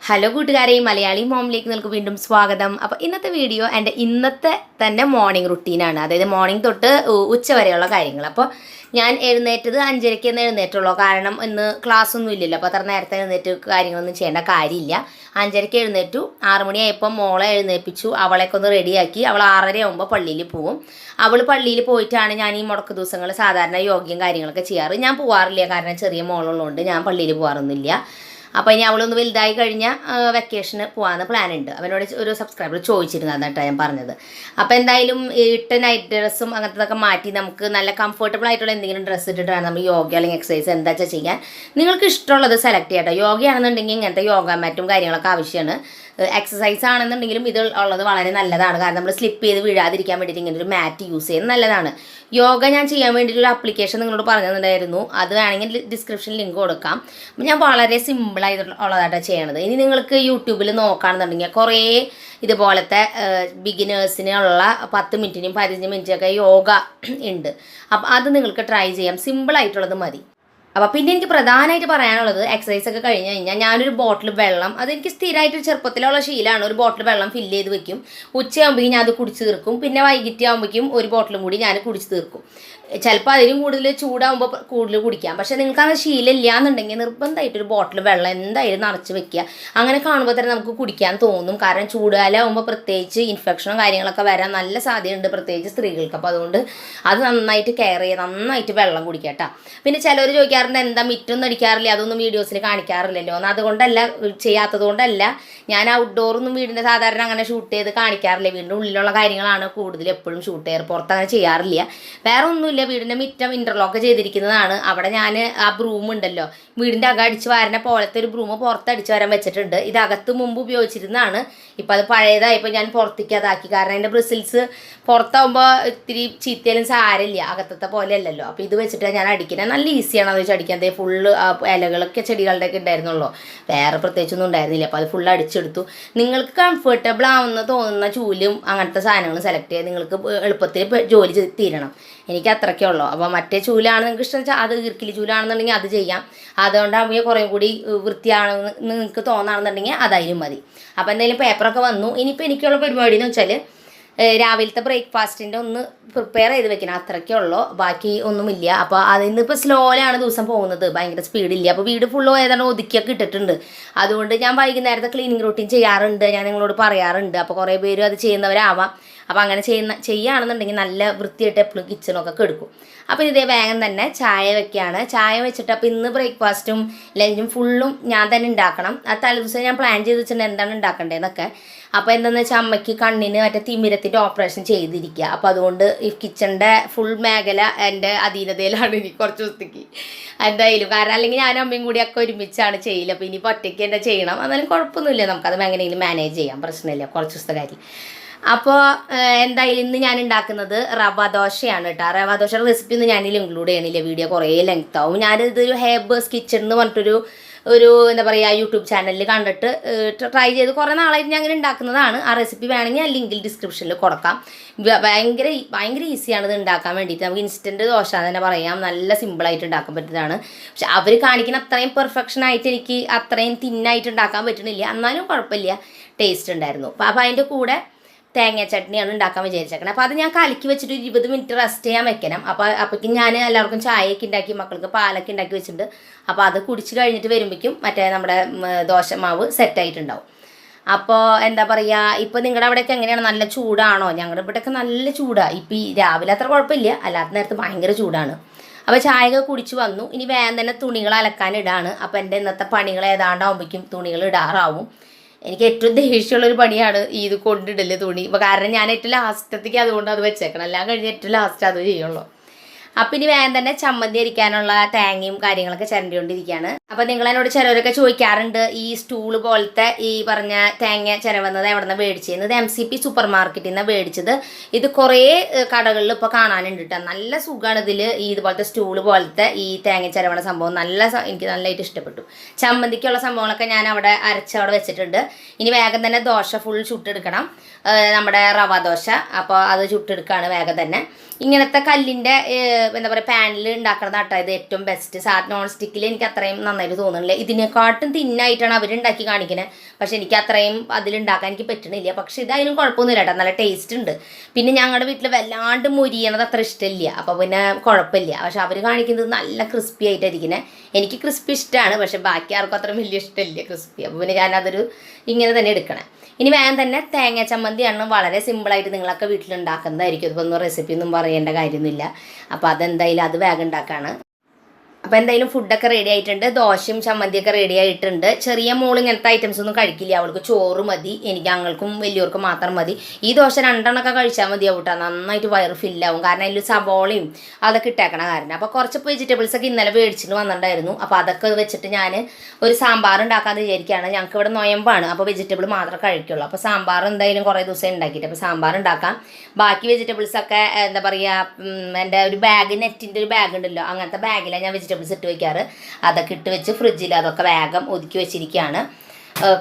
Hello കൂട്ടുകാരെ, മലയാളി മോമിലേക്ക് നിങ്ങൾക്ക് വീണ്ടും സ്വാഗതം. അപ്പോൾ ഇന്നത്തെ വീഡിയോ എൻ്റെ ഇന്നത്തെ തന്നെ മോർണിംഗ് റുട്ടീനാണ്. അതായത് മോർണിംഗ് തൊട്ട് ഉച്ച വരെയുള്ള കാര്യങ്ങൾ. അപ്പോൾ ഞാൻ എഴുന്നേറ്റത് 5:30 എഴുന്നേറ്റുള്ളൂ. കാരണം ഇന്ന് ക്ലാസ് ഒന്നും ഇല്ലല്ലോ. അപ്പോൾ അത്ര നേരത്തെ എഴുന്നേറ്റ് കാര്യങ്ങളൊന്നും ചെയ്യേണ്ട കാര്യമില്ല. 5:30 എഴുന്നേറ്റു. 6 മണിയായപ്പോൾ മോളെ എഴുന്നേൽപ്പിച്ചു. അവളെയൊക്കെ ഒന്ന് റെഡിയാക്കി. അവൾ 6:30 ആകുമ്പോൾ പള്ളിയിൽ പോവും. അവൾ പള്ളിയിൽ പോയിട്ടാണ് ഞാൻ ഈ മുടക്ക് ദിവസങ്ങൾ സാധാരണ യോഗയും കാര്യങ്ങളൊക്കെ ചെയ്യാറ്. ഞാൻ പോകാറില്ല, കാരണം ചെറിയ മോളുള്ളതുകൊണ്ട് ഞാൻ പള്ളിയിൽ പോകാറൊന്നുമില്ല. അപ്പോൾ ഇനി അവളൊന്ന് വലുതായി കഴിഞ്ഞാൽ വെക്കേഷന് പോകാമെന്ന് പ്ലാൻ ഉണ്ട്. അവനോട് ഒരു സബ്സ്ക്രൈബർ ചോദിച്ചിരുന്നു, എന്നിട്ടാണ് ഞാൻ പറഞ്ഞത്. അപ്പോൾ എന്തായാലും ഇട്ട നൈറ്റ് ഡ്രസ്സും അങ്ങനത്തതൊക്കെ മാറ്റി നമുക്ക് നല്ല കംഫർട്ടബിൾ ആയിട്ടുള്ള എന്തെങ്കിലും ഡ്രസ്സ് ഇട്ടിട്ടാണ് നമ്മൾ യോഗ അല്ലെങ്കിൽ എക്സസൈസ് എന്താ വെച്ചാൽ ചെയ്യാൻ. നിങ്ങൾക്ക് ഇഷ്ടമുള്ളത് സെലക്ട് ചെയ്യട്ടോ. യോഗയാണെന്നുണ്ടെങ്കിൽ ഇങ്ങനത്തെ യോഗ മാറ്റും കാര്യങ്ങളൊക്കെ ആവശ്യമാണ്. എക്സസൈസ് ആണെന്നുണ്ടെങ്കിലും ഇത് ഉള്ളത് വളരെ നല്ലതാണ്. കാരണം നമ്മൾ സ്ലിപ്പ് ചെയ്ത് വീഴാതിരിക്കാൻ വേണ്ടിയിട്ട് ഇങ്ങനെ ഒരു മാറ്റ് യൂസ് ചെയ്യുന്നത് നല്ലതാണ്. യോഗ ഞാൻ ചെയ്യാൻ വേണ്ടിയിട്ട് ഒരു ആപ്ലിക്കേഷൻ നിങ്ങളോട് പറഞ്ഞിട്ടുണ്ടായിരുന്നു. അത് വേണമെങ്കിൽ ഡിസ്ക്രിപ്ഷനിൽ ലിങ്ക് കൊടുക്കാം. ഞാൻ വളരെ സിമ്പിളായിട്ടുള്ളതായിട്ടാണ് ചെയ്യണത്. ഇനി നിങ്ങൾക്ക് യൂട്യൂബിൽ നോക്കുകയാണെന്നുണ്ടെങ്കിൽ കുറേ ഇതുപോലത്തെ ബിഗിനേഴ്സിനുള്ള 10 മിനിറ്റിനും 15 മിനിറ്റൊക്കെ യോഗ ഉണ്ട്. അപ്പോൾ അത് നിങ്ങൾക്ക് ട്രൈ ചെയ്യാം. സിമ്പിളായിട്ടുള്ളത് മതി. അപ്പോൾ പിന്നെ എനിക്ക് പ്രധാനമായിട്ട് പറയാനുള്ളത്, എക്സസൈസ് ഒക്കെ കഴിഞ്ഞ് കഴിഞ്ഞാൽ ഞാനൊരു ബോട്ടിൽ വെള്ളം, അതെനിക്ക് സ്ഥിരമായിട്ട് ചെറുപ്പത്തിലുള്ള ശീലമാണ്. ഒരു ബോട്ടിൽ വെള്ളം ഫില്ല് ചെയ്ത് വെക്കും. ഉച്ചയാകുമ്പോഴേക്കും ഞാൻ അത് കുടിച്ച് തീർക്കും. പിന്നെ വൈകിട്ട് ആകുമ്പോഴേക്കും ഒരു ബോട്ടിലും കൂടി ഞാൻ കുടിച്ച് തീർക്കും. ചിലപ്പോൾ അതിലും കൂടുതൽ ചൂടാകുമ്പോൾ കൂടുതൽ കുടിക്കാം. പക്ഷേ നിങ്ങൾക്ക് അത് ശീലമില്ല എന്നുണ്ടെങ്കിൽ നിർബന്ധമായിട്ടൊരു ബോട്ടിൽ വെള്ളം എന്തായാലും നിറച്ച് വെക്കുക. അങ്ങനെ കാണുമ്പോൾ തന്നെ നമുക്ക് കുടിക്കാൻ തോന്നും. കാരണം ചൂടുകാലം ആകുമ്പോൾ പ്രത്യേകിച്ച് ഇൻഫെക്ഷനും കാര്യങ്ങളൊക്കെ വരാൻ നല്ല സാധ്യതയുണ്ട്, പ്രത്യേകിച്ച് സ്ത്രീകൾക്ക്. അപ്പോൾ അതുകൊണ്ട് അത് നന്നായിട്ട് കെയർ ചെയ്യുക, നന്നായിട്ട് വെള്ളം കുടിക്കുക കേട്ടോ. പിന്നെ ചിലർ ചോദിക്കാറുണ്ട്, എന്താ മിറ്റൊന്നും അടിക്കാറില്ല, അതൊന്നും വീഡിയോസിൽ കാണിക്കാറില്ലല്ലോ എന്ന്. അതുകൊണ്ടല്ല, ചെയ്യാത്തത് കൊണ്ടല്ല. ഞാൻ ഔട്ട്ഡോറൊന്നും വീടിൻ്റെ സാധാരണ അങ്ങനെ ഷൂട്ട് ചെയ്ത് കാണിക്കാറില്ല. വീടിൻ്റെ ഉള്ളിലുള്ള കാര്യങ്ങളാണ് കൂടുതൽ എപ്പോഴും ഷൂട്ട് ചെയ്യാറ്. പുറത്ത് അങ്ങനെ ചെയ്യാറില്ല. വേറെ ഒന്നുമില്ല, വീടിൻ്റെ മിറ്റം ഇൻ്റർലോക്ക് ചെയ്തിരിക്കുന്നതാണ്. അവിടെ ഞാൻ ആ ബ്രൂം ഉണ്ടല്ലോ, വീടിൻ്റെ അകം അടിച്ച് വാരണ പോലത്തെ ഒരു ബ്രൂം പുറത്ത് അടിച്ച് വരാൻ വെച്ചിട്ടുണ്ട്. ഇതകത്ത് മുമ്പ് ഉപയോഗിച്ചിരുന്നതാണ്. ഇപ്പം അത് പഴയതായപ്പോൾ ഞാൻ പുറത്തേക്ക് അതാക്കി. കാരണം അതിൻ്റെ ബ്രിസിൽസ് പുറത്താകുമ്പോൾ ഇത്തിരി ചീത്തയിലും സാരമില്ല, അകത്തത്തെ പോലെ അല്ലല്ലോ. അപ്പോൾ ഇത് വെച്ചിട്ട് ഞാൻ അടിക്കുന്നത്. നല്ല ഈസിയാണ് അത് വെച്ച് അടിക്കാൻ. അതേ ഫുള്ള് ഇലകളൊക്കെ ചെടികളുടെയൊക്കെ ഉണ്ടായിരുന്നുള്ളൂ, വേറെ പ്രത്യേകിച്ചൊന്നും ഉണ്ടായിരുന്നില്ല. അപ്പോൾ അത് ഫുള്ള് അടിച്ചെടുത്തു. നിങ്ങൾക്ക് കംഫർട്ടബിൾ ആവുന്ന തോന്നുന്ന ചൂലും അങ്ങനത്തെ സാധനങ്ങൾ സെലക്ട് ചെയ്യുക. നിങ്ങൾക്ക് എളുപ്പത്തിൽ ജോലി തീരണം. എനിക്ക് അത്രയ്ക്കേ ഉള്ളൂ. അപ്പോൾ മറ്റേ ചൂലാണ് നിങ്ങൾക്ക് ഇഷ്ടം വെച്ചാൽ അത്, ഈർക്കിലി ചൂലാണെന്നുണ്ടെങ്കിൽ അത് ചെയ്യാം. അതുകൊണ്ടാകുമ്പോൾ കുറേ കൂടി വൃത്തിയാണെന്ന് നിങ്ങൾക്ക് തോന്നുകയാണെന്നുണ്ടെങ്കിൽ അതായാലും മതി. അപ്പോൾ എന്തായാലും പേപ്പറൊക്കെ വന്നു. ഇനിയിപ്പോൾ എനിക്കുള്ള പരിപാടി എന്ന് വെച്ചാൽ രാവിലത്തെ ബ്രേക്ക്ഫാസ്റ്റിൻ്റെ ഒന്ന് പ്രിപ്പയർ ചെയ്ത് വെക്കണം, അത്രയ്ക്കേ ഉള്ളൂ. ബാക്കി ഒന്നുമില്ല. അപ്പോൾ അതിന്നിപ്പോൾ സ്ലോയിലാണ് ദിവസം പോകുന്നത്, ഭയങ്കര സ്പീഡില്ല. അപ്പോൾ വീട് ഫുള്ള് ഏതാണ് ഒതുക്കിയൊക്കെ ഇട്ടിട്ടുണ്ട്. അതുകൊണ്ട് ഞാൻ വൈകുന്നേരത്തെ ക്ലീനിങ് റൂട്ടീൻ ചെയ്യാറുണ്ട്, ഞാൻ നിങ്ങളോട് പറയാറുണ്ട്. അപ്പോൾ കുറേ പേരും അത് ചെയ്യുന്നവരാവാം. അപ്പോൾ അങ്ങനെ ചെയ്യുകയാണെന്നുണ്ടെങ്കിൽ നല്ല വൃത്തിയായിട്ട് എപ്പോഴും കിച്ചണൊക്കെ കെടുക്കും. അപ്പോൾ ഇതേ വേഗം തന്നെ ചായ വെക്കുകയാണ്. ചായ വെച്ചിട്ട് അപ്പോൾ ഇന്ന് ബ്രേക്ക്ഫാസ്റ്റും ലഞ്ചും ഫുള്ളും ഞാൻ തന്നെ ഉണ്ടാക്കണം. ആ തലേദിവസം ഞാൻ പ്ലാൻ ചെയ്ത് വെച്ചിട്ടുണ്ട് എന്താണ് ഉണ്ടാക്കേണ്ടതെന്നൊക്കെ. അപ്പോൾ എന്താണെന്ന് വെച്ചാൽ അമ്മയ്ക്ക് കണ്ണിന് മറ്റേ തിമിരത്തിൻ്റെ ഓപ്പറേഷൻ ചെയ്തിരിക്കുക. അപ്പോൾ അതുകൊണ്ട് ഈ കിച്ചണിൻ്റെ ഫുൾ മേഖല എൻ്റെ അധീനതയിലാണ് ഇനി കുറച്ച് ദിവസത്തേക്ക് എന്തായാലും. കാരണം അല്ലെങ്കിൽ ഞാനും അമ്മയും കൂടി ഒക്കെ ഒരുമിച്ചാണ് ചെയ്യില്ല. അപ്പോൾ ഇനിയിപ്പോൾ ഒറ്റയ്ക്ക് തന്നെ ചെയ്യണം. എന്നാലും കുഴപ്പമൊന്നുമില്ല, നമുക്കത് എങ്ങനെയെങ്കിലും മാനേജ് ചെയ്യാം, പ്രശ്നമില്ല, കുറച്ച് ദിവസത്തെ കാര്യം. അപ്പോൾ എന്തായാലും ഇന്ന് ഞാൻ ഉണ്ടാക്കുന്നത് റവ ദോശയാണ് കേട്ടോ. റവ ദോശയുടെ റെസിപ്പി ഒന്നും ഞാനിൽ ഇൻക്ലൂഡ് ചെയ്യണില്ല, വീഡിയോ കുറേ ലെങ്ത് ആവും. ഞാനിതൊരു ഹെർബേഴ്സ് കിച്ചൺ എന്ന് പറഞ്ഞിട്ടൊരു എന്താ പറയുക യൂട്യൂബ് ചാനലിൽ കണ്ടിട്ട് ട്രൈ ചെയ്ത് കുറേ നാളായിട്ട് ഞാൻ അങ്ങനെ ഉണ്ടാക്കുന്നതാണ്. ആ റെസിപ്പി വേണമെങ്കിൽ ഞാൻ ലിങ്കിൽ ഡിസ്ക്രിപ്ഷനിൽ കൊടുക്കാം. ഭയങ്കര ഈസിയാണ് ഇത് ഉണ്ടാക്കാൻ വേണ്ടിയിട്ട്. നമുക്ക് ഇൻസ്റ്റൻറ്റ് ദോശ എന്ന് തന്നെ പറയാം, നല്ല സിമ്പിളായിട്ട് ഉണ്ടാക്കാൻ പറ്റുന്നതാണ്. പക്ഷെ അവർ കാണിക്കുന്ന അത്രയും പെർഫെക്ഷനായിട്ട് എനിക്ക് അത്രയും തിന്നായിട്ട് ഉണ്ടാക്കാൻ പറ്റണില്ല. എന്നാലും കുഴപ്പമില്ല, ടേസ്റ്റ് ഉണ്ടായിരുന്നു. അപ്പോൾ അതിൻ്റെ കൂടെ തേങ്ങ ചട്നിയാണ് ഉണ്ടാക്കാൻ വിചാരിച്ചേക്കണം. അപ്പോൾ അത് ഞാൻ കലക്കി വെച്ചിട്ട് 20 മിനിറ്റ് റെസ്റ്റ് ചെയ്യാൻ വെക്കണം. അപ്പോഴേക്കും ഞാൻ എല്ലാവർക്കും ചായയൊക്കെ ഉണ്ടാക്കി, മക്കൾക്ക് പാലൊക്കെ ഉണ്ടാക്കി വെച്ചിട്ടുണ്ട്. അപ്പോൾ അത് കുടിച്ച് കഴിഞ്ഞിട്ട് വരുമ്പോഴേക്കും മറ്റേ നമ്മുടെ ദോശ മാവ് സെറ്റായിട്ടുണ്ടാവും. അപ്പോൾ എന്താ പറയുക, ഇപ്പോൾ നിങ്ങളുടെ അവിടെയൊക്കെ എങ്ങനെയാണ്, നല്ല ചൂടാണോ? ഞങ്ങളുടെ ഇവിടെയൊക്കെ നല്ല ചൂടാണ്. ഇപ്പോൾ ഈ രാവിലെ അത്ര കുഴപ്പമില്ല, അല്ലാത്ത നേരത്ത് ഭയങ്കര ചൂടാണ്. അപ്പോൾ ചായയൊക്കെ കുടിച്ച് വന്നു. ഇനി വേഗം തന്നെ തുണികൾ അലക്കാനിടാണ്. അപ്പോൾ എൻ്റെ ഇന്നത്തെ പണികൾ ഏതാണ്ടാവുമ്പോഴേക്കും തുണികൾ ഇടാറാവും. എനിക്ക് ഏറ്റവും ദേഷ്യമുള്ളൊരു പണിയാണ് ഈ ഇത് കൊണ്ടിടല് തുണി. ഇപ്പോൾ കാരണം ഞാൻ ഏറ്റവും ലാസ്റ്റത്തേക്ക് അതുകൊണ്ട് അത് വെച്ചേക്കണം, എല്ലാം കഴിഞ്ഞ് ഏറ്റവും ലാസ്റ്റ് അത് ചെയ്യുള്ളൂ. അപ്പം ഇനി വേഗം തന്നെ ചമ്മന്തി അരിക്കാനുള്ള തേങ്ങയും കാര്യങ്ങളൊക്കെ ചിരണ്ടിക്കൊണ്ടിരിക്കുകയാണ്. അപ്പം നിങ്ങളെന്നോട് ചിലവരൊക്കെ ചോദിക്കാറുണ്ട്, ഈ സ്റ്റൂള് പോലത്തെ ഈ പറഞ്ഞ തേങ്ങ ചിരവുന്നത് എവിടെ നിന്നാണ് മേടിച്ചത്? MCP സൂപ്പർ മാർക്കറ്റിൽ നിന്നാണ് മേടിച്ചത്. ഇത് കുറേ കടകളിൽ ഇപ്പോൾ കാണാനുണ്ട് കേട്ടോ. നല്ല സുഖമാണ് ഇതിൽ. ഈ ഇതുപോലത്തെ സ്റ്റൂള് പോലത്തെ ഈ തേങ്ങ ചിരവണ സംഭവം എനിക്ക് നല്ലതായിട്ട് ഇഷ്ടപ്പെട്ടു. ചമ്മന്തിക്കുള്ള സംഭവങ്ങളൊക്കെ ഞാൻ അവിടെ അരച്ചവിടെ വെച്ചിട്ടുണ്ട്. ഇനി വേഗം തന്നെ ദോശ ഫുൾ ചുട്ടെടുക്കണം, നമ്മുടെ റവ ദോശ. അപ്പോൾ അത് ചുട്ടെടുക്കുകയാണ് വേഗം തന്നെ. ഇങ്ങനത്തെ കല്ലിൻ്റെ എന്താ പറയുക പാനിൽ ഉണ്ടാക്കുന്നത് കേട്ടോ ഇത് ഏറ്റവും ബെസ്റ്റ്. നോൺ സ്റ്റിക്കിൽ എനിക്ക് അത്രയും നന്നായിട്ട് തോന്നുന്നില്ല. ഇതിനെക്കാട്ടും തിന്നായിട്ടാണ് അവരുണ്ടാക്കി കാണിക്കുന്നത്. പക്ഷെ എനിക്ക് അത്രയും അതിലുണ്ടാക്കാൻ എനിക്ക് പറ്റണില്ല. പക്ഷെ ഇതായാലും കുഴപ്പമൊന്നുമില്ല കേട്ടോ, നല്ല ടേസ്റ്റ് ഉണ്ട്. പിന്നെ ഞങ്ങളുടെ വീട്ടിൽ വല്ലാണ്ട് മുരിയണത് അത്ര ഇഷ്ടമില്ല, അപ്പോൾ പിന്നെ കുഴപ്പമില്ല. പക്ഷെ അവർ കാണിക്കുന്നത് നല്ല ക്രിസ്പി ആയിട്ടായിരിക്കുന്നത്. എനിക്ക് ക്രിസ്പി ഇഷ്ടമാണ്, പക്ഷെ ബാക്കി ആർക്കും അത്ര വലിയ ഇഷ്ടമില്ല ക്രിസ്പി. അപ്പോൾ പിന്നെ ഞാനതൊരു ഇങ്ങനെ തന്നെ എടുക്കണം. ഇനി വേഗം തന്നെ തേങ്ങ ചമ്മന്തിയാണ് വളരെ സിമ്പിളായിട്ട് നിങ്ങളൊക്കെ വീട്ടിലുണ്ടാക്കുന്നതായിരിക്കും. അതിപ്പോൾ ഒന്നും റെസിപ്പി ഒന്നും പറയേണ്ട കാര്യമൊന്നുമില്ല. അപ്പോൾ അതെന്തായാലും അത് വേഗം ഉണ്ടാക്കുകയാണ്. അപ്പോൾ എന്തായാലും ഫുഡൊക്കെ റെഡി ആയിട്ടുണ്ട്. ദോശയും ചമ്മന്തിയൊക്കെ റെഡി ആയിട്ടുണ്ട്. ചെറിയ മോൾ ഇങ്ങനത്തെ ഐറ്റംസ് ഒന്നും കഴിക്കില്ല, അവൾക്ക് ചോറ് മതി. എനിക്ക് ഞങ്ങൾക്കും വലിയവർക്കും മാത്രം മതി. ഈ ദോശ 2 എണ്ണമൊക്കെ കഴിച്ചാൽ മതിയാവും കേട്ടോ, നന്നായിട്ട് വയറ് ഫില്ലാവും. കാരണം അതിൽ സവോളയും അതൊക്കെ ഇട്ടേക്കണ കാരണം. അപ്പോൾ കുറച്ച് വെജിറ്റബിൾസൊക്കെ ഇന്നലെ മേടിച്ചിട്ട് വന്നിട്ടുണ്ടായിരുന്നു. അപ്പോൾ അതൊക്കെ വെച്ചിട്ട് ഞാൻ ഒരു സാമ്പാർ ഉണ്ടാക്കാമെന്ന് വിചാരിക്കുകയാണ്. ഞങ്ങൾക്ക് ഇവിടെ നൊയമ്പാണ്, അപ്പോൾ വെജിറ്റബിൾ മാത്രമേ കഴിക്കുള്ളൂ. അപ്പോൾ സാമ്പാർ എന്തായാലും കുറേ ദിവസം ഉണ്ടാക്കിയിട്ട് അപ്പോൾ സാമ്പാർ ഉണ്ടാക്കാം. ബാക്കി വെജിറ്റബിൾസൊക്കെ എന്താ പറയുക, എൻ്റെ ഒരു ബാഗ്, നെറ്റിൻ്റെ ഒരു ബാഗ് ഉണ്ടല്ലോ, അങ്ങനത്തെ ബാഗിലാണ് ഞാൻ വെജിറ്റബിൾസ് ഇട്ട് വയ്ക്കാറ്. അതൊക്കെ ഇട്ട് വെച്ച് ഫ്രിഡ്ജിൽ അതൊക്കെ വേഗം ഒതുക്കി വെച്ചിരിക്കുകയാണ്.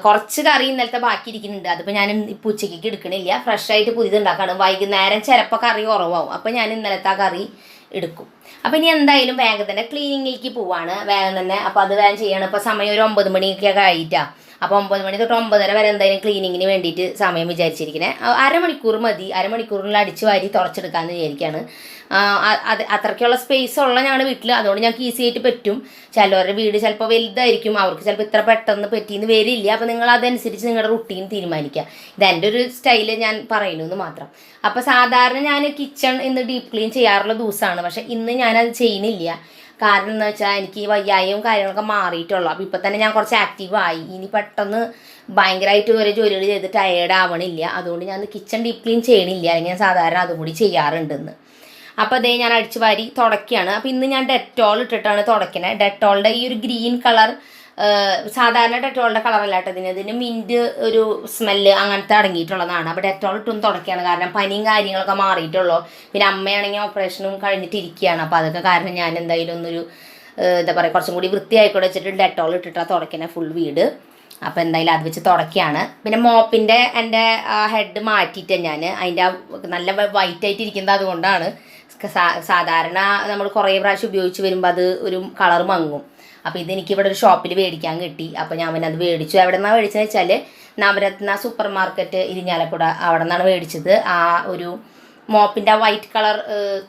കുറച്ച് കറി ഇന്നലത്തെ ബാക്കി ഇരിക്കുന്നുണ്ട്, അതിപ്പോൾ ഞാൻ ഇപ്പോൾ ഉച്ചയ്ക്ക് എടുക്കണില്ല. ഫ്രഷായിട്ട് പുതിയത് ഉണ്ടാക്കാണ്. വൈകുന്നേരം ചിലപ്പോൾ കറി കുറവാകും, അപ്പോൾ ഞാൻ ഇന്നലത്തെ ആ കറി എടുക്കും. അപ്പോൾ ഇനി എന്തായാലും വേഗം തന്നെ ക്ലീനിങ്ങിലേക്ക് പോവാണ്, വേഗം തന്നെ. അപ്പോൾ അത് വേഗം ചെയ്യണം. ഇപ്പോൾ സമയം ഒരു 9 മണിയൊക്കെ കഴിഞ്ഞിട്ടാണ്. അപ്പോൾ 9 മണി തൊട്ട് 9:30 വരെ എന്തായാലും ക്ലീനിങ്ങിന് വേണ്ടിയിട്ട് സമയം വിചാരിച്ചിരിക്കുന്നത്. അരമണിക്കൂർ മതി, അരമണിക്കൂറിൽ അടിച്ച് വാരി തുറച്ചെടുക്കാമെന്ന് വിചാരിക്കുകയാണ്. അത് അത്രയ്ക്കുള്ള സ്പേസ് ഉള്ള ഞങ്ങളുടെ വീട്ടിൽ, അതുകൊണ്ട് ഞങ്ങൾക്ക് ഈസി ആയിട്ട് പറ്റും. ചിലവരുടെ വീട് ചിലപ്പോൾ വലുതായിരിക്കും, അവർക്ക് ചിലപ്പോൾ ഇത്ര പെട്ടെന്ന് പറ്റിയെന്ന് വരില്ല. അപ്പോൾ നിങ്ങൾ അതനുസരിച്ച് നിങ്ങളുടെ റുട്ടീൻ തീരുമാനിക്കുക. ഇതെൻ്റെ ഒരു സ്റ്റൈല് ഞാൻ പറയുന്നു മാത്രം. അപ്പോൾ സാധാരണ ഞാൻ കിച്ചൺ ഇന്ന് ഡീപ്പ് ക്ലീൻ ചെയ്യാറുള്ള ദിവസമാണ്, പക്ഷേ ഇന്ന് ഞാനത് ചെയ്യുന്നില്ല. കാരണം എന്ന് വെച്ചാൽ എനിക്ക് വയ്യായും കാര്യങ്ങളൊക്കെ മാറിയിട്ടുള്ളൂ. അപ്പോൾ ഇപ്പം തന്നെ ഞാൻ കുറച്ച് ആക്റ്റീവായി. ഇനി പെട്ടെന്ന് ഭയങ്കരമായിട്ട് ഓരോ ജോലികൾ ചെയ്ത് ടയേർഡ് ആവണില്ല. അതുകൊണ്ട് ഞാൻ കിച്ചൺ ഡീപ്പ് ക്ലീൻ ചെയ്യണില്ല, അല്ലെങ്കിൽ ഞാൻ സാധാരണ അതും കൂടി ചെയ്യാറുണ്ടെന്ന്. അപ്പോൾ അതേ ഞാൻ അടിച്ചു വാരി തുടക്കുകയാണ്. അപ്പോൾ ഇന്ന് ഞാൻ ഡെറ്റോൾ ഇട്ടിട്ടാണ് തുടയ്ക്കുന്നത്. ഡെറ്റോളിൻ്റെ ഈ ഒരു ഗ്രീൻ കളർ, സാധാരണ ഡെറ്റോളിൻ്റെ കളറല്ല കേട്ടോ ഇതിന് മിൻറ്റ് ഒരു സ്മെല്ല് അങ്ങനത്തെ അടങ്ങിയിട്ടുള്ളതാണ്. അപ്പോൾ ഡെറ്റോൾ ഇട്ടൊന്ന് തുടക്കുകയാണ്, കാരണം പനിയും കാര്യങ്ങളൊക്കെ മാറിയിട്ടുള്ളൂ. പിന്നെ അമ്മയാണെങ്കിൽ ഓപ്പറേഷനും കഴിഞ്ഞിട്ടിരിക്കുകയാണ്. അപ്പോൾ അതൊക്കെ കാരണം ഞാൻ എന്തായാലും ഒന്നൊരു എന്താ പറയുക, കുറച്ചും കൂടി വൃത്തിയായിക്കോടെ വെച്ചിട്ട് ഡെറ്റോൾ ഇട്ടിട്ടാണ് തുടയ്ക്കുന്നത് ഫുൾ വീട്. അപ്പോൾ എന്തായാലും അത് വെച്ച് തുടക്കുകയാണ്. പിന്നെ മോപ്പിൻ്റെ എൻ്റെ ഹെഡ് മാറ്റിയിട്ട് ഞാൻ അതിൻ്റെ നല്ല വൈറ്റായിട്ട് ഇരിക്കുന്നത് അതുകൊണ്ടാണ്. സാധാരണ നമ്മൾ കുറേ പ്രാവശ്യം ഉപയോഗിച്ച് വരുമ്പോൾ അത് ഒരു കളർ മങ്ങും. അപ്പോൾ ഇതെനിക്ക് ഇവിടെ ഒരു ഷോപ്പിൽ മേടിക്കാൻ കിട്ടി. അപ്പോൾ ഞാൻ പിന്നെ അത് മേടിച്ചു. എവിടെ നിന്നാണ് മേടിച്ചതെന്ന് വെച്ചാൽ നവരത്ന സൂപ്പർ മാർക്കറ്റ് ഇരിഞ്ഞാലക്കുട, അവിടെ നിന്നാണ് മേടിച്ചത്. ആ ഒരു മോപ്പിൻ്റെ വൈറ്റ് കളർ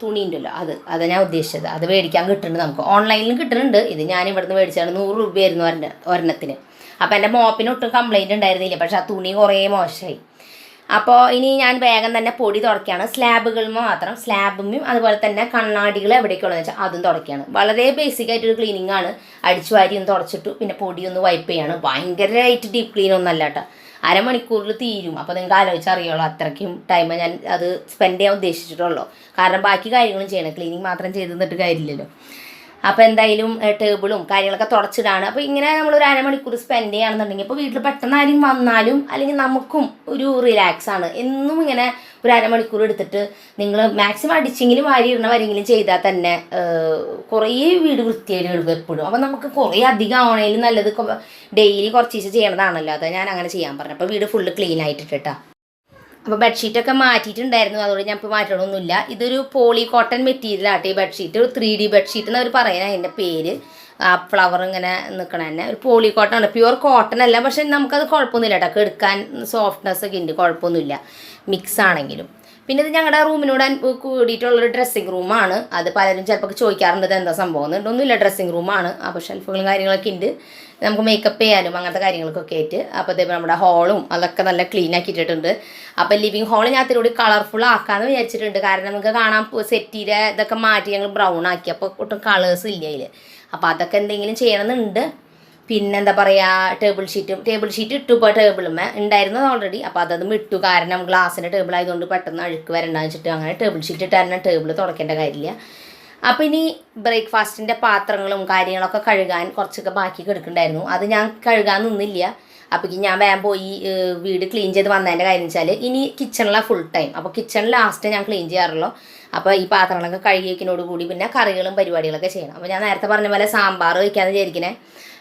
തുണി ഉണ്ടല്ലോ, അത് ഞാൻ ഉദ്ദേശിച്ചത്. അത് മേടിക്കാൻ കിട്ടുന്നുണ്ട്, നമുക്ക് ഓൺലൈനിലും കിട്ടുന്നുണ്ട്. ഇത് ഞാൻ ഇവിടെ നിന്ന് മേടിച്ചതാണ്. 100 രൂപയായിരുന്നു ഒരെണ്ണത്തിന്. അപ്പോൾ എൻ്റെ മോപ്പിന് ഒട്ടും കംപ്ലൈൻറ്റ് ഉണ്ടായിരുന്നില്ല, പക്ഷേ ആ തുണി കുറേ മോശമായി. അപ്പോൾ ഇനി ഞാൻ വേഗം തന്നെ പൊടി തുടയ്ക്കുകയാണ്. സ്ലാബുകൾ മാത്രം, സ്ലാബും അതുപോലെ തന്നെ കണ്ണാടികൾ എവിടേക്കുള്ളതെന്ന് വെച്ചാൽ അതും തുടയ്ക്കുകയാണ്. വളരെ ബേസിക് ആയിട്ടൊരു ക്ലീനിങ് ആണ്. അടിച്ചു വാരി ഒന്ന് തുടച്ചിട്ടു, പിന്നെ പൊടി ഒന്ന് വൈപ്പ് ചെയ്യാണ്. ഭയങ്കരമായിട്ട് ഡീപ്പ് ക്ലീൻ ഒന്നല്ല കേട്ടോ, അരമണിക്കൂറിൽ തീരും. അപ്പോൾ നിങ്ങൾക്ക് ആലോചിച്ചറിയുള്ളൂ അത്രയ്ക്കും ടൈം ഞാൻ അത് സ്പെൻഡ് ചെയ്യാൻ ഉദ്ദേശിച്ചിട്ടുള്ളൂ. കാരണം ബാക്കി കാര്യങ്ങളും ചെയ്യണം, ക്ലീനിങ് മാത്രം ചെയ്ത് നിന്നിട്ട് കാര്യമില്ലല്ലോ. അപ്പോൾ എന്തായാലും ടേബിളും കാര്യങ്ങളൊക്കെ തുടച്ചിടാണ്. അപ്പോൾ ഇങ്ങനെ നമ്മളൊരു അരമണിക്കൂർ സ്പെൻഡ് ചെയ്യുകയാണെന്നുണ്ടെങ്കിൽ ഇപ്പോൾ വീട്ടിൽ പെട്ടെന്ന് ആരും വന്നാലും അല്ലെങ്കിൽ നമുക്കും ഒരു റിലാക്സ് ആണ്. എന്നും ഇങ്ങനെ ഒരു അരമണിക്കൂർ എടുത്തിട്ട് നിങ്ങൾ മാക്സിമം അടിച്ചെങ്കിലും വാരി ഇടുന്ന വരെങ്കിലും ചെയ്താൽ തന്നെ കുറേ വീട് വൃത്തിയായിട്ട് എടുക്കും എപ്പോഴും. അപ്പോൾ നമുക്ക് കുറേ അധികം ആവണേലും നല്ലത് ഡെയിലി കുറച്ച് ദിവസം ചെയ്യണതാണല്ലോ. അത് ഞാൻ അങ്ങനെ ചെയ്യാൻ പറഞ്ഞു. അപ്പോൾ വീട് ഫുള്ള് ക്ലീൻ ആയിട്ടിട്ടാ. അപ്പോൾ ബെഡ്ഷീറ്റൊക്കെ മാറ്റിയിട്ടുണ്ടായിരുന്നു, അതുകൊണ്ട് ഞാൻ ഇപ്പോൾ മാറ്റണമൊന്നുമില്ല. ഇതൊരു പോളി കോട്ടൺ മെറ്റീരിയലാട്ടെ ഈ ബെഡ്ഷീറ്റ്. ഒരു 3D ബെഡ്ഷീറ്റ് എന്നവർ പറയുന്നത്, അതിൻ്റെ പേര്. ആ ഫ്ലവർ ഇങ്ങനെ നിൽക്കണ തന്നെ ഒരു പോളി കോട്ടൺ ആണ്, പ്യുവർ കോട്ടൺ അല്ല. പക്ഷെ നമുക്കത് കുഴപ്പമൊന്നുമില്ല കേട്ടോ, എടുക്കാൻ സോഫ്റ്റ്നെസ് ഒക്കെ ഉണ്ട്, കുഴപ്പമൊന്നുമില്ല മിക്സ് ആണെങ്കിലും. പിന്നെ ഇത് ഞങ്ങളുടെ റൂമിനോട് കൂടിയിട്ടുള്ളൊരു ഡ്രസ്സിങ് റൂമാണ്. അത് പലരും ചിലപ്പോൾ ചോദിക്കാറുണ്ട് എന്താ സംഭവം ഒന്നുമില്ല, ഡ്രസ്സിങ് റൂമാണ്. അപ്പോൾ ഷെൽഫുകളും കാര്യങ്ങളൊക്കെ ഉണ്ട്, നമുക്ക് മേക്കപ്പ് ചെയ്യാനും അങ്ങനത്തെ കാര്യങ്ങൾക്കൊക്കെ ആയിട്ട്. അപ്പോൾ അതേപോലെ നമ്മുടെ ഹോളും അതൊക്കെ നല്ല ക്ലീൻ ആക്കിയിട്ടുണ്ട്. അപ്പോൾ ലിവിങ് ഹോൾ ഞാൻ ഇത്തിരി കളർഫുൾ ആക്കാമെന്ന് വിചാരിച്ചിട്ടുണ്ട്. കാരണം നമുക്ക് കാണാൻ സെറ്റിയുടെ ഇതൊക്കെ മാറ്റി ഞങ്ങൾ ബ്രൗൺ ആക്കി, അപ്പോൾ ഒട്ടും കളേഴ്സ് ഇല്ല അതിൽ. അപ്പോൾ അതൊക്കെ എന്തെങ്കിലും ചെയ്യണമെന്നുണ്ട്. പിന്നെന്താ പറയുക, ടേബിൾ ഷീറ്റ് ഇട്ടു. ഇപ്പോൾ ടേബിളുമേ ഉണ്ടായിരുന്നത് ഓൾറെഡി, അപ്പോൾ അതും ഇട്ടു. കാരണം ഗ്ലാസിൻ്റെ ടേബിൾ ആയതുകൊണ്ട് പെട്ടെന്ന് അഴുക്ക് വരണ്ടെന്ന് വെച്ചിട്ട് അങ്ങനെ ടേബിൾ ഷീറ്റ് ഇട്ടാൽ ടേബിൾ തുടയ്ക്കേണ്ട കാര്യമില്ല. അപ്പോൾ ഇനി ബ്രേക്ക്ഫാസ്റ്റിൻ്റെ പാത്രങ്ങളും കാര്യങ്ങളൊക്കെ കഴുകാൻ കുറച്ചൊക്കെ ബാക്കി കിടക്കുന്നുണ്ടായിരുന്നു. അത് ഞാൻ കഴുകാൻ നിന്നില്ല. അപ്പോൾ ഞാൻ വേഗം പോയി വീട് ക്ലീൻ ചെയ്ത് വന്നതിൻ്റെ കാര്യം വെച്ചാൽ ഇനി കിച്ചണിലാണ് ഫുൾ ടൈം. അപ്പോൾ കിച്ചണിൽ ലാസ്റ്റ് ഞാൻ ക്ലീൻ ചെയ്യാറുള്ളൂ. അപ്പോൾ ഈ പാത്രങ്ങളൊക്കെ കഴുകി വയ്ക്കുന്നതോട് കൂടി പിന്നെ കറികളും പരിപാടികളൊക്കെ ചെയ്യണം. അപ്പോൾ ഞാൻ നേരത്തെ പറഞ്ഞ പോലെ സാമ്പാർ വയ്ക്കാമെന്ന് വിചാരിക്കണേ.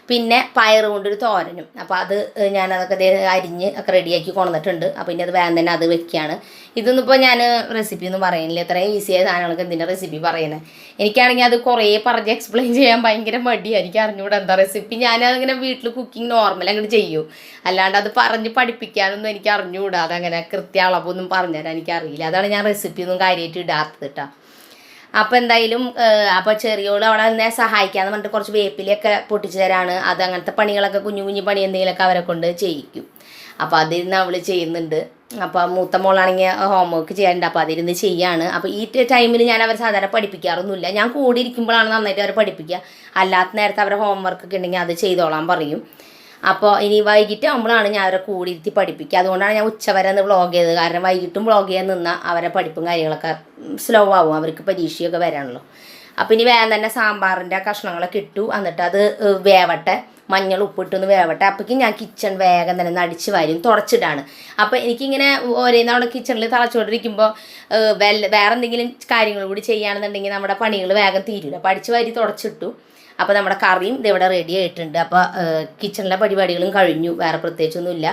പിന്നെ പയർ കൊണ്ടൊരു തോരനും. അപ്പോൾ അത് ഞാനതൊക്കെ അരിഞ്ഞ് ഒക്കെ റെഡിയാക്കി കൊണ്ടുവന്നിട്ടുണ്ട്. അപ്പോൾ ഇനി അത് വേഗം തന്നെ അത് വെക്കുകയാണ്. ഇതൊന്നും ഇപ്പോൾ ഞാൻ റെസിപ്പി ഒന്നും പറയുന്നില്ല. ഇത്രയും ഈസിയായ സാധനങ്ങൾക്ക് എന്തിൻ്റെ റെസിപ്പി പറയുന്നത്. എനിക്കാണെങ്കിൽ അത് കുറേ പറഞ്ഞ് എക്സ്പ്ലെയിൻ ചെയ്യാൻ ഭയങ്കര മടിയാണ്. എനിക്ക് അറിഞ്ഞുകൂടെ എന്താ റെസിപ്പി. ഞാനതിങ്ങനെ വീട്ടിൽ കുക്കിംഗ് നോർമൽ അങ്ങോട്ട് ചെയ്യും. അല്ലാണ്ട് അത് പറഞ്ഞ് പഠിപ്പിക്കാനൊന്നും എനിക്ക് അറിഞ്ഞുകൂടാ. അതങ്ങനെ കൃത്യ അളവൊന്നും പറഞ്ഞുതരാൻ എനിക്കറിയില്ല. അതാണ് ഞാൻ റെസിപ്പി ഒന്നും കാര്യമായിട്ട് ഇടാത്തത് കേട്ടോ. അപ്പോൾ എന്തായാലും അപ്പോൾ ചെറിയോള് അവളെ എന്നെ സഹായിക്കാമെന്ന് പറഞ്ഞിട്ട് കുറച്ച് വേപ്പിലൊക്കെ പൊട്ടിച്ച് തരാണ്. അത് അങ്ങനത്തെ പണികളൊക്കെ കുഞ്ഞു കുഞ്ഞു പണി എന്തെങ്കിലുമൊക്കെ അവരെ കൊണ്ട് ചെയ്യിക്കും. അപ്പോൾ അതിരുന്ന് അവൾ ചെയ്യുന്നുണ്ട്. അപ്പോൾ മൂത്ത മോളാണെങ്കിൽ ഹോംവർക്ക് ചെയ്യാനുണ്ട്. അപ്പോൾ അതിരുന്ന് ചെയ്യാണ്. അപ്പോൾ ഈ ടൈമിൽ ഞാൻ അവരെ സാധാരണ പഠിപ്പിക്കാറൊന്നുമില്ല. ഞാൻ കൂടി ഇരിക്കുമ്പോഴാണ് നന്നായിട്ട് അവരെ പഠിപ്പിക്കുക. അല്ലാത്ത നേരത്തെ അവരെ ഹോംവർക്കൊക്കെ ഉണ്ടെങ്കിൽ അത് ചെയ്തോളാൻ പറയും. അപ്പോൾ ഇനി വൈകിട്ട് ആകുമ്പോഴാണ് ഞാൻ അവരെ കൂടി ഇരുത്തി പഠിപ്പിക്കുക. അതുകൊണ്ടാണ് ഞാൻ ഉച്ചവരെ ഒന്ന് വ്ളോഗ് ചെയ്തത്. കാരണം വൈകിട്ടും വ്ളോഗ് ചെയ്യാൻ നിന്നാൽ അവരെ പഠിപ്പും കാര്യങ്ങളൊക്കെ സ്ലോ ആവും. അവർക്ക് പരീക്ഷയൊക്കെ വരാണല്ലോ. അപ്പോൾ ഇനി വേഗം തന്നെ സാമ്പാറിൻ്റെ കഷ്ണങ്ങളൊക്കെ ഇട്ടു. എന്നിട്ട് അത് വേവട്ടെ, മഞ്ഞൾ ഉപ്പിട്ടൊന്ന് വേവട്ടെ. അപ്പോഴേക്കും ഞാൻ കിച്ചൺ വേഗം തന്നെ ഒന്ന് അടിച്ച് വാരും തുടച്ചിടാണ്. അപ്പോൾ എനിക്കിങ്ങനെ ഓരോന്ന് അവിടെ കിച്ചണിൽ തിളച്ചുകൊണ്ടിരിക്കുമ്പോൾ വേറെ എന്തെങ്കിലും കാര്യങ്ങൾ കൂടി ചെയ്യുകയാണെന്നുണ്ടെങ്കിൽ നമ്മുടെ പണികൾ വേഗം തീരില്ല. അപ്പോൾ അടിച്ച് വാരി തുടച്ചിട്ടു. അപ്പോൾ നമ്മുടെ കറിയും ഇതിവിടെ റെഡി ആയിട്ടുണ്ട്. അപ്പോൾ കിച്ചണിലെ പരിപാടികളും കഴിഞ്ഞു. വേറെ പ്രത്യേകിച്ചൊന്നുമില്ല.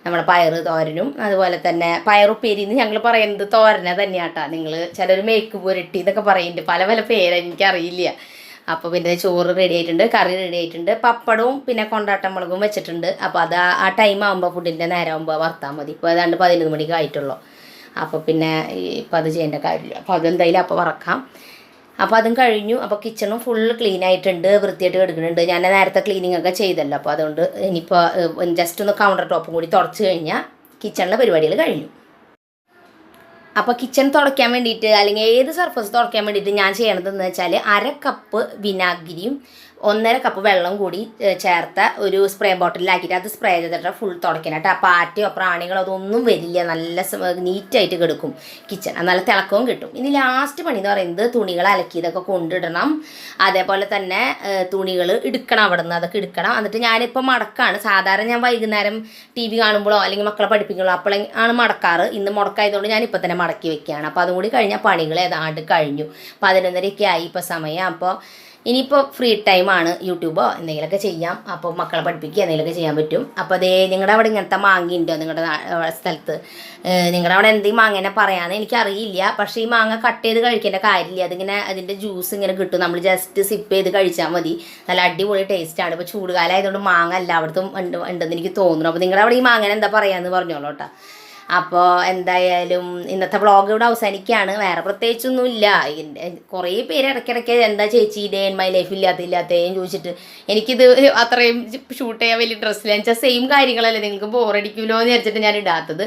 നമ്മുടെ പയർ തോരനും അതുപോലെ തന്നെ പയറുപ്പേരി എന്ന് ഞങ്ങൾ പറയുന്നത് തോരന തന്നെയാട്ടാ. നിങ്ങൾ ചിലർ മേക്ക് പുരട്ടി എന്നൊക്കെ പറയുന്നുണ്ട്. പല പല പേര് എനിക്കറിയില്ല. അപ്പോൾ പിന്നെ ചോറ് റെഡി ആയിട്ടുണ്ട്, കറി റെഡി ആയിട്ടുണ്ട്, പപ്പടവും പിന്നെ കൊണ്ടാട്ടം മുളകും വെച്ചിട്ടുണ്ട്. അപ്പോൾ അത് ആ ടൈം ആകുമ്പോൾ ഫുഡിൻ്റെ നേരം ആകുമ്പോൾ വറുത്താൽ മതി. ഇപ്പോൾ ഏതാണ്ട് 11 മണിക്ക് ആയിട്ടുള്ളൂ. അപ്പോൾ പിന്നെ ഇപ്പം അത് ചെയ്യേണ്ട കാര്യമില്ല. അപ്പോൾ അതെന്തായാലും അപ്പോൾ വറക്കാം. അപ്പോൾ അതും കഴിഞ്ഞു. അപ്പോൾ കിച്ചണും ഫുള്ള് ക്ലീൻ ആയിട്ടുണ്ട്, വൃത്തിയായിട്ട് എടുക്കുന്നുണ്ട്. ഞാൻ നേരത്തെ ക്ലീനിങ് ഒക്കെ ചെയ്തല്ലോ. അപ്പോൾ അതുകൊണ്ട് ഇനിയിപ്പോൾ ജസ്റ്റ് ഒന്ന് കൗണ്ടർ ടോപ്പും കൂടി തുടച്ച് കഴിഞ്ഞാൽ കിച്ചണിലെ പരിപാടികൾ കഴിഞ്ഞു. അപ്പോൾ കിച്ചൺ തുടയ്ക്കാൻ വേണ്ടിയിട്ട് അല്ലെങ്കിൽ ഏത് സർഫസ് തുടയ്ക്കാൻ വേണ്ടിയിട്ട് ഞാൻ ചെയ്യണതെന്ന് വെച്ചാൽ 1/2 കപ്പ് വിനാഗിരിയും 1.5 കപ്പ് വെള്ളം കൂടി ചേർത്ത ഒരു സ്പ്രേ ബോട്ടിലാക്കിയിട്ട് അത് സ്പ്രേ ചെയ്തിട്ട് ഫുൾ തുടയ്ക്കണം കേട്ടോ. അപ്പോൾ ആറ്റയോ പ്രാണികളോ അതൊന്നും വരില്ല. നല്ല നീറ്റായിട്ട് കിടക്കും കിച്ചൺ. നല്ല തിളക്കവും കിട്ടും. ഇനി ലാസ്റ്റ് പണി എന്ന് പറയുന്നത് തുണികൾ അലക്കിയതൊക്കെ കൊണ്ടിടണം. അതേപോലെ തന്നെ തുണികൾ എടുക്കണം, അവിടെ നിന്ന് അതൊക്കെ എടുക്കണം. എന്നിട്ട് ഞാനിപ്പോൾ മടക്കാണ്. സാധാരണ ഞാൻ വൈകുന്നേരം TV കാണുമ്പോഴോ അല്ലെങ്കിൽ മക്കളെ പഠിപ്പിക്കുമ്പോഴോ അപ്പോഴാണ് മടക്കാറ്. ഇന്ന് മുടക്കായതുകൊണ്ട് ഞാൻ ഇപ്പോൾ തന്നെ മടക്കി വെക്കുകയാണ്. അപ്പോൾ അതും കൂടി കഴിഞ്ഞാൽ പണികൾ ഏതാണ്ട് കഴിഞ്ഞു. 11:30 ആയി ഇപ്പോൾ സമയം. അപ്പോൾ ഇനിയിപ്പോൾ ഫ്രീ ടൈമാണ്. യൂട്യൂബോ എന്തെങ്കിലുമൊക്കെ ചെയ്യാം. അപ്പോൾ മക്കളെ പഠിപ്പിക്കുക എന്തെങ്കിലുമൊക്കെ ചെയ്യാൻ പറ്റും. അപ്പോൾ അതേ നിങ്ങളുടെ അവിടെ ഇങ്ങനത്തെ മാങ്ങ ഉണ്ടോ നിങ്ങളുടെ സ്ഥലത്ത്? നിങ്ങളുടെ അവിടെ എന്തെങ്കിലും മാങ്ങനെ പറയാമെന്ന് എനിക്കറിയില്ല. പക്ഷേ ഈ മാങ്ങ കട്ട് ചെയ്ത് കഴിക്കേണ്ട കാര്യമില്ല. അതിങ്ങനെ അതിൻ്റെ ജ്യൂസ് ഇങ്ങനെ കിട്ടും. നമ്മൾ ജസ്റ്റ് സിപ്പ് ചെയ്ത് കഴിച്ചാൽ മതി. നല്ല അടിപൊളി ടേസ്റ്റാണ്. ഇപ്പോൾ ചൂടുകാലം ആയതുകൊണ്ട് മാങ്ങ എല്ലായിടത്തും ഉണ്ടെന്ന് എനിക്ക് തോന്നുന്നു. അപ്പോൾ നിങ്ങളുടെ അവിടെ ഈ മാങ്ങനെ എന്താ പറയാമെന്ന് പറഞ്ഞോളൂ കേട്ടോ. അപ്പോൾ എന്തായാലും ഇന്നത്തെ വ്ളോഗ് ഇവിടെ അവസാനിക്കുകയാണ്. വേറെ പ്രത്യേകിച്ചൊന്നുമില്ല. കുറേ പേര് ഇടയ്ക്കിടയ്ക്ക് എന്താ ചേച്ചി ഡേ ഇൻ മൈ ലൈഫ് ഇല്ലാത്തതെന്ന് ചോദിച്ചിട്ട് എനിക്കിത് അത്രയും ഷൂട്ട് ചെയ്യാൻ വലിയ ഇൻട്രസ്റ്റില്ല. എന്ന് വെച്ചാൽ സെയിം കാര്യങ്ങളല്ലേ, നിങ്ങൾക്ക് ബോറടിക്കുമല്ലോ എന്ന് വിചാരിച്ചിട്ട് ഞാൻ ഇടാത്തത്.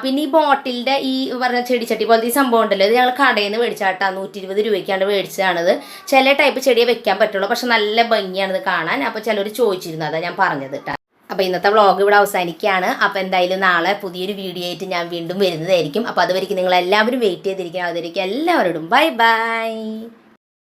പിന്നെ ഈ ബോട്ടിലിൻ്റെ ഈ പറഞ്ഞ ചെടിച്ചട്ടി പോലത്തെ ഈ സംഭവം ഉണ്ടല്ലോ, ഇത് ഞങ്ങൾ കടയിൽ നിന്ന് മേടിച്ചാട്ടാ 120 രൂപയ്ക്കാണ്ട് മേടിച്ചതാണത്. ചില ടൈപ്പ് ചെടിയെ വെക്കാൻ പറ്റുള്ളൂ, പക്ഷെ നല്ല ഭംഗിയാണിത് കാണാൻ. അപ്പോൾ ചിലർ ചോദിച്ചിരുന്നു, അതാണ് ഞാൻ പറഞ്ഞത് കേട്ടോ. അപ്പോൾ ഇന്നത്തെ വ്ളോഗ് ഇവിടെ അവസാനിക്കുകയാണ്. അപ്പോൾ എന്തായാലും നാളെ പുതിയൊരു വീഡിയോ ആയിട്ട് ഞാൻ വീണ്ടും വരുന്നതായിരിക്കും. അപ്പോൾ അതുവരെയ്ക്ക് നിങ്ങളെല്ലാവരും വെയിറ്റ് ചെയ്തിരിക്കണം. അതുവരെയ്ക്ക് എല്ലാവരോടും ബൈ ബൈ.